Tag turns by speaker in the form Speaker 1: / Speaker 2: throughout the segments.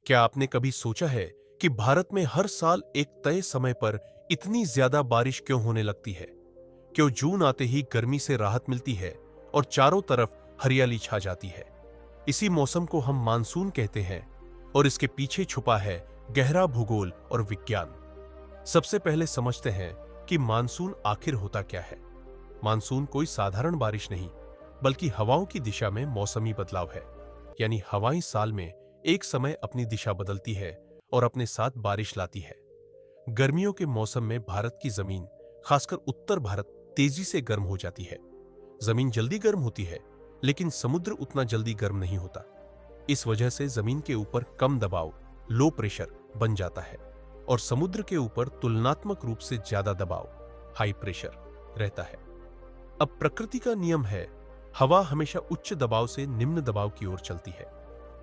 Speaker 1: क्या आपने कभी सोचा है कि भारत में हर साल एक तय समय पर इतनी ज्यादा बारिश क्यों होने लगती है? क्यों जून आते ही गर्मी से राहत मिलती है और चारों तरफ हरियाली छा जाती है? इसी मौसम को हम मानसून कहते हैं और इसके पीछे छुपा है गहरा भूगोल और विज्ञान। सबसे पहले समझते हैं कि मानसून आखिर होता क्या है। मानसून कोई साधारण बारिश नहीं, बल्कि हवाओं की दिशा में मौसमी बदलाव है। यानी हवाएं साल में एक समय अपनी दिशा बदलती है और अपने साथ बारिश लाती है। गर्मियों के मौसम में भारत की जमीन, खासकर उत्तर भारत, तेजी से गर्म हो जाती है। जमीन जल्दी गर्म होती है, लेकिन समुद्र उतना जल्दी गर्म नहीं होता। इस वजह से जमीन के ऊपर कम दबाव, लो प्रेशर बन जाता है और समुद्र के ऊपर तुलनात्मक रूप से ज्यादा दबाव, हाई प्रेशर रहता है। अब प्रकृति का नियम है, हवा हमेशा उच्च दबाव से निम्न दबाव की ओर चलती है।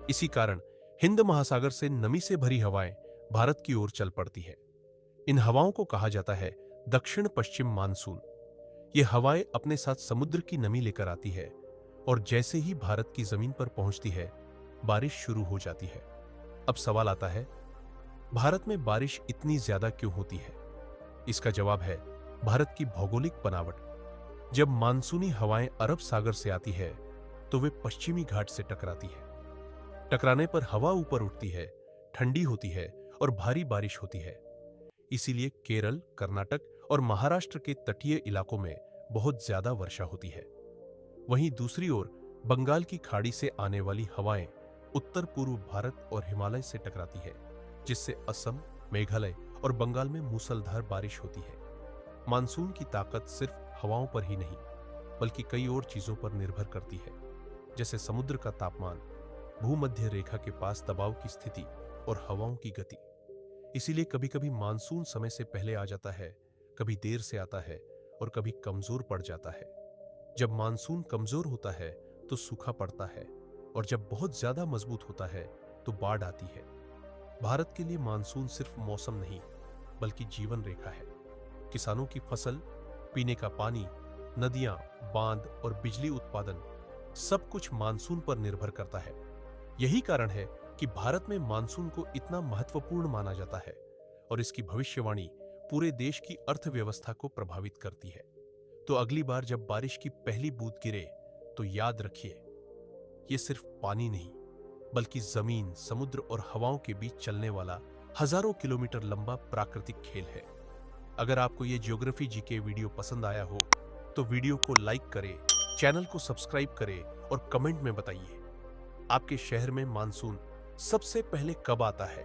Speaker 1: इसी कारण हिंद महासागर से नमी से भरी हवाएं भारत की ओर चल पड़ती है। इन हवाओं को कहा जाता है दक्षिण पश्चिम मानसून। ये हवाएं अपने साथ समुद्र की नमी लेकर आती है और जैसे ही भारत की जमीन पर पहुंचती है, बारिश शुरू हो जाती है। अब सवाल आता है, भारत में बारिश इतनी ज्यादा क्यों होती है? इसका जवाब है भारत की भौगोलिक बनावट। जब मानसूनी हवाएं अरब सागर से आती है तो वे पश्चिमी घाट से टकराती है। टकराने पर हवा ऊपर उठती है, ठंडी होती है और भारी बारिश होती है। इसीलिए केरल, कर्नाटक और महाराष्ट्र के तटीय इलाकों में बहुत ज्यादा वर्षा होती है। वहीं दूसरी ओर बंगाल की खाड़ी से आने वाली हवाएं उत्तर पूर्व भारत और हिमालय से टकराती है, जिससे असम, मेघालय और बंगाल में मूसलाधार बारिश होती है। मानसून की ताकत सिर्फ हवाओं पर ही नहीं, बल्कि कई और चीजों पर निर्भर करती है, जैसे समुद्र का तापमान, भूमध्य रेखा के पास दबाव की स्थिति और हवाओं की गति। इसीलिए कभी कभी मानसून समय से पहले आ जाता है, कभी देर से आता है और कभी कमजोर पड़ जाता है। जब मानसून कमजोर होता है तो सूखा पड़ता है और जब बहुत ज्यादा मजबूत होता है तो बाढ़ आती है। भारत के लिए मानसून सिर्फ मौसम नहीं, बल्कि जीवन रेखा है। किसानों की फसल, पीने का पानी, नदियां, बांध और बिजली उत्पादन, सब कुछ मानसून पर निर्भर करता है। यही कारण है कि भारत में मानसून को इतना महत्वपूर्ण माना जाता है और इसकी भविष्यवाणी पूरे देश की अर्थव्यवस्था को प्रभावित करती है। तो अगली बार जब बारिश की पहली बूंद गिरे तो याद रखिए, ये सिर्फ पानी नहीं, बल्कि जमीन, समुद्र और हवाओं के बीच चलने वाला हजारों किलोमीटर लंबा प्राकृतिक खेल है। अगर आपको ये ज्योग्राफी जीके वीडियो पसंद आया हो तो वीडियो को लाइक करें, चैनल को सब्सक्राइब करें और कमेंट में बताइए, आपके शहर में मानसून सबसे पहले कब आता है।